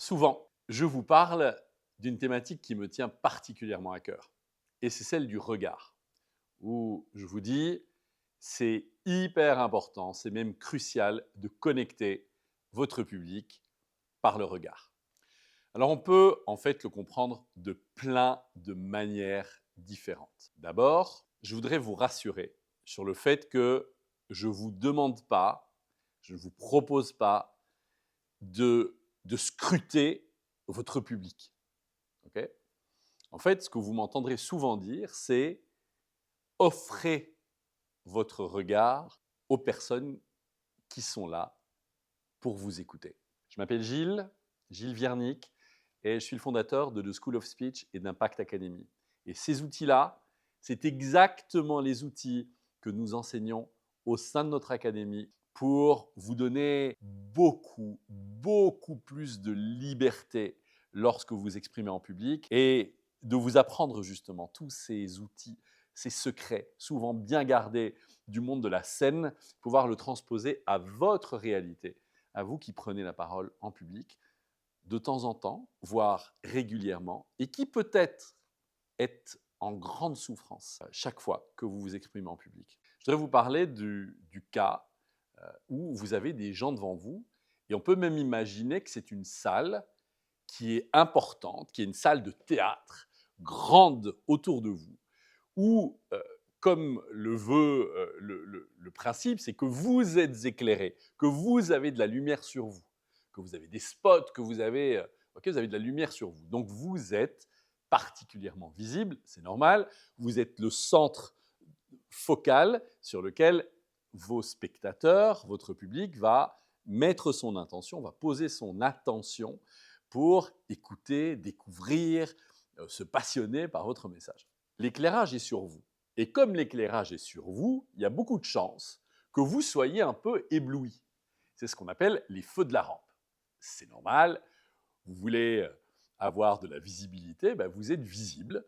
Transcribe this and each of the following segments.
Souvent, je vous parle d'une thématique qui me tient particulièrement à cœur, et c'est celle du regard, où je vous dis, c'est hyper important, c'est même crucial de connecter votre public par le regard. Alors on peut en fait le comprendre de plein de manières différentes. D'abord, je voudrais vous rassurer sur le fait que je ne vous demande pas, je ne vous propose pas de scruter votre public. Ok. En fait, ce que vous m'entendrez souvent dire, c'est offrez votre regard aux personnes qui sont là pour vous écouter. Je m'appelle Gilles Viernick, et je suis le fondateur de The School of Speech et d'Impact Academy. Et ces outils-là, c'est exactement les outils que nous enseignons au sein de notre académie pour vous donner beaucoup plus de liberté lorsque vous vous exprimez en public et de vous apprendre justement tous ces outils, ces secrets, souvent bien gardés du monde de la scène, pouvoir le transposer à votre réalité, à vous qui prenez la parole en public de temps en temps, voire régulièrement, et qui peut-être est en grande souffrance chaque fois que vous vous exprimez en public. Je voudrais vous parler du cas où vous avez des gens devant vous, et on peut même imaginer que c'est une salle qui est importante, qui est une salle de théâtre, grande autour de vous, où, comme le veut le principe, c'est que vous êtes éclairé, que vous avez de la lumière sur vous, que vous avez des spots, que vous avez, vous avez de la lumière sur vous. Donc vous êtes particulièrement visible, c'est normal. Vous êtes le centre focal sur lequel vos spectateurs, votre public va mettre son intention, va poser son attention pour écouter, découvrir, se passionner par votre message. L'éclairage est sur vous. Et comme l'éclairage est sur vous, il y a beaucoup de chances que vous soyez un peu ébloui. C'est ce qu'on appelle les feux de la rampe. C'est normal, vous voulez avoir de la visibilité, ben vous êtes visible.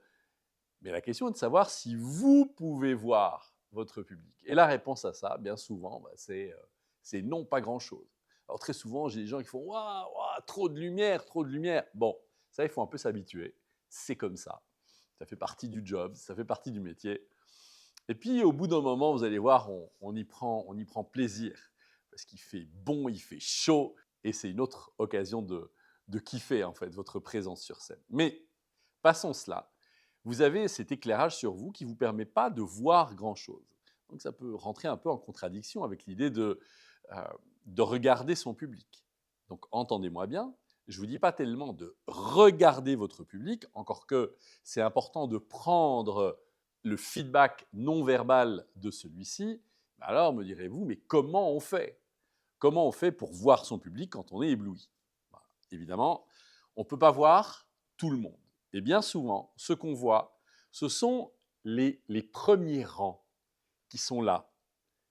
Mais la question est de savoir si vous pouvez voir votre public. Et la réponse à ça, bien souvent, c'est non, pas grand-chose. Alors très souvent, j'ai des gens qui font waouh, waouh, trop de lumière, trop de lumière. Bon, ça, il faut un peu s'habituer. C'est comme ça. Ça fait partie du job, ça fait partie du métier. Et puis, au bout d'un moment, vous allez voir, on y prend plaisir. Parce qu'il fait bon, il fait chaud. Et c'est une autre occasion de kiffer, en fait, votre présence sur scène. Mais passons cela. Vous avez cet éclairage sur vous qui ne vous permet pas de voir grand-chose. Donc ça peut rentrer un peu en contradiction avec l'idée euh, de regarder son public. Donc entendez-moi bien, je ne vous dis pas tellement de regarder votre public, encore que c'est important de prendre le feedback non verbal de celui-ci. Alors me direz-vous, mais comment on fait? Comment on fait pour voir son public quand on est ébloui? Évidemment, on ne peut pas voir tout le monde. Et bien souvent, ce qu'on voit, ce sont les premiers rangs qui sont là,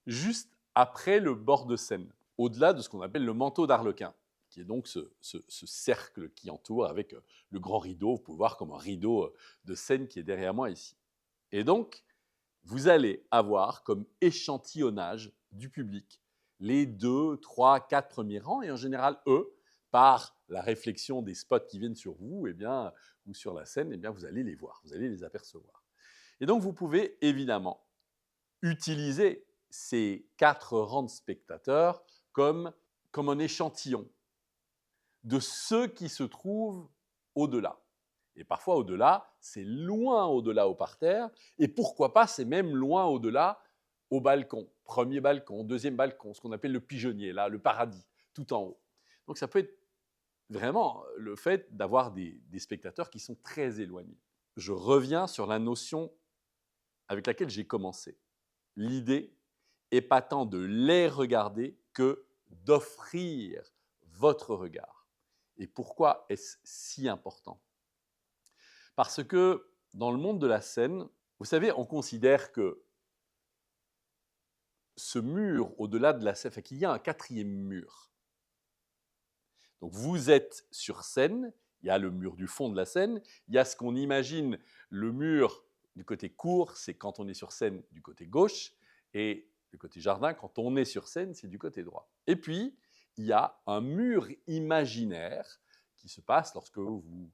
juste après le bord de scène, au-delà de ce qu'on appelle le manteau d'Arlequin, qui est donc ce cercle qui entoure avec le grand rideau. Vous pouvez voir comme un rideau de scène qui est derrière moi ici. Et donc, vous allez avoir comme échantillonnage du public les 2, 3, 4 premiers rangs, et en général, eux, par la réflexion des spots qui viennent sur vous, ou sur la scène, vous allez les voir, vous allez les apercevoir. Et donc, vous pouvez évidemment utiliser ces 4 rangs de spectateurs comme un échantillon de ceux qui se trouvent au-delà. Et parfois, au-delà, c'est loin au-delà au parterre, et pourquoi pas, c'est même loin au-delà au balcon. Premier balcon, deuxième balcon, ce qu'on appelle le pigeonnier, là, le paradis, tout en haut. Donc ça peut être vraiment le fait d'avoir des spectateurs qui sont très éloignés. Je reviens sur la notion avec laquelle j'ai commencé. L'idée est pas tant de les regarder que d'offrir votre regard. Et pourquoi est-ce si important? Parce que dans le monde de la scène, vous savez, on considère que ce mur au-delà de la scène, enfin, qu'il y a un quatrième mur. Donc vous êtes sur scène, il y a le mur du fond de la scène, il y a ce qu'on imagine le mur du côté court, c'est quand on est sur scène du côté gauche, et du côté jardin, quand on est sur scène, c'est du côté droit. Et puis, il y a un mur imaginaire qui se passe lorsque vous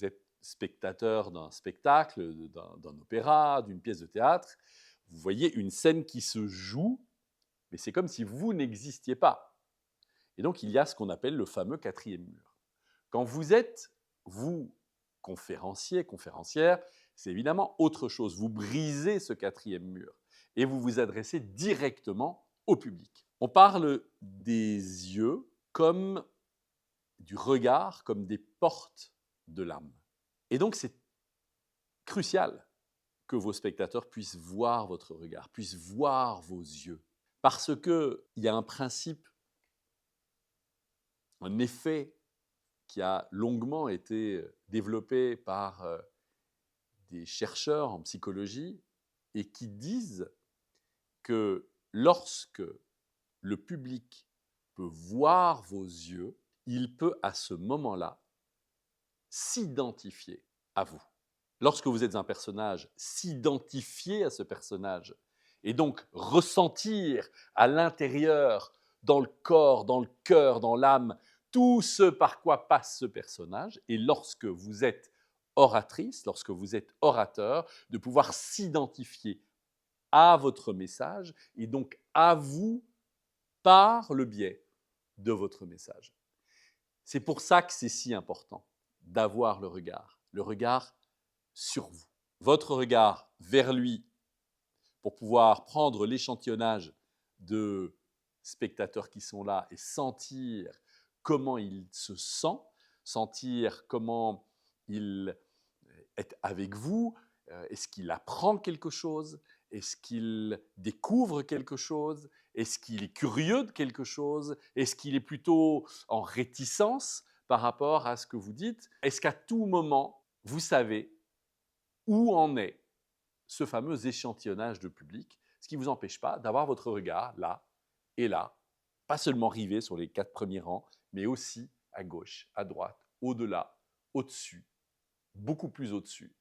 êtes spectateur d'un spectacle, d'un opéra, d'une pièce de théâtre. Vous voyez une scène qui se joue, mais c'est comme si vous n'existiez pas. Et donc, il y a ce qu'on appelle le fameux quatrième mur. Quand vous êtes, vous, conférencier, conférencière, c'est évidemment autre chose. Vous brisez ce quatrième mur et vous vous adressez directement au public. On parle des yeux comme du regard, comme des portes de l'âme. Et donc, c'est crucial que vos spectateurs puissent voir votre regard, puissent voir vos yeux. Parce qu'il y a un principe, un effet qui a longuement été développé par des chercheurs en psychologie et qui disent que lorsque le public peut voir vos yeux, il peut à ce moment-là s'identifier à vous. Lorsque vous êtes un personnage, s'identifier à ce personnage et donc ressentir à l'intérieur, dans le corps, dans le cœur, dans l'âme, tout ce par quoi passe ce personnage. Et lorsque vous êtes oratrice, lorsque vous êtes orateur, de pouvoir s'identifier à votre message et donc à vous par le biais de votre message. C'est pour ça que c'est si important d'avoir le regard sur vous. Votre regard vers lui pour pouvoir prendre l'échantillonnage de spectateurs qui sont là et sentir comment il se sent, sentir comment il est avec vous, est-ce qu'il apprend quelque chose, est-ce qu'il découvre quelque chose, est-ce qu'il est curieux de quelque chose, est-ce qu'il est plutôt en réticence par rapport à ce que vous dites, est-ce qu'à tout moment, vous savez où en est ce fameux échantillonnage de public, ce qui ne vous empêche pas d'avoir votre regard là et là, pas seulement rivé sur les 4 premiers rangs, mais aussi à gauche, à droite, au-delà, au-dessus, beaucoup plus au-dessus,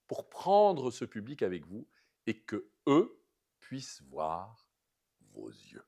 pour prendre ce public avec vous et que eux puissent voir vos yeux.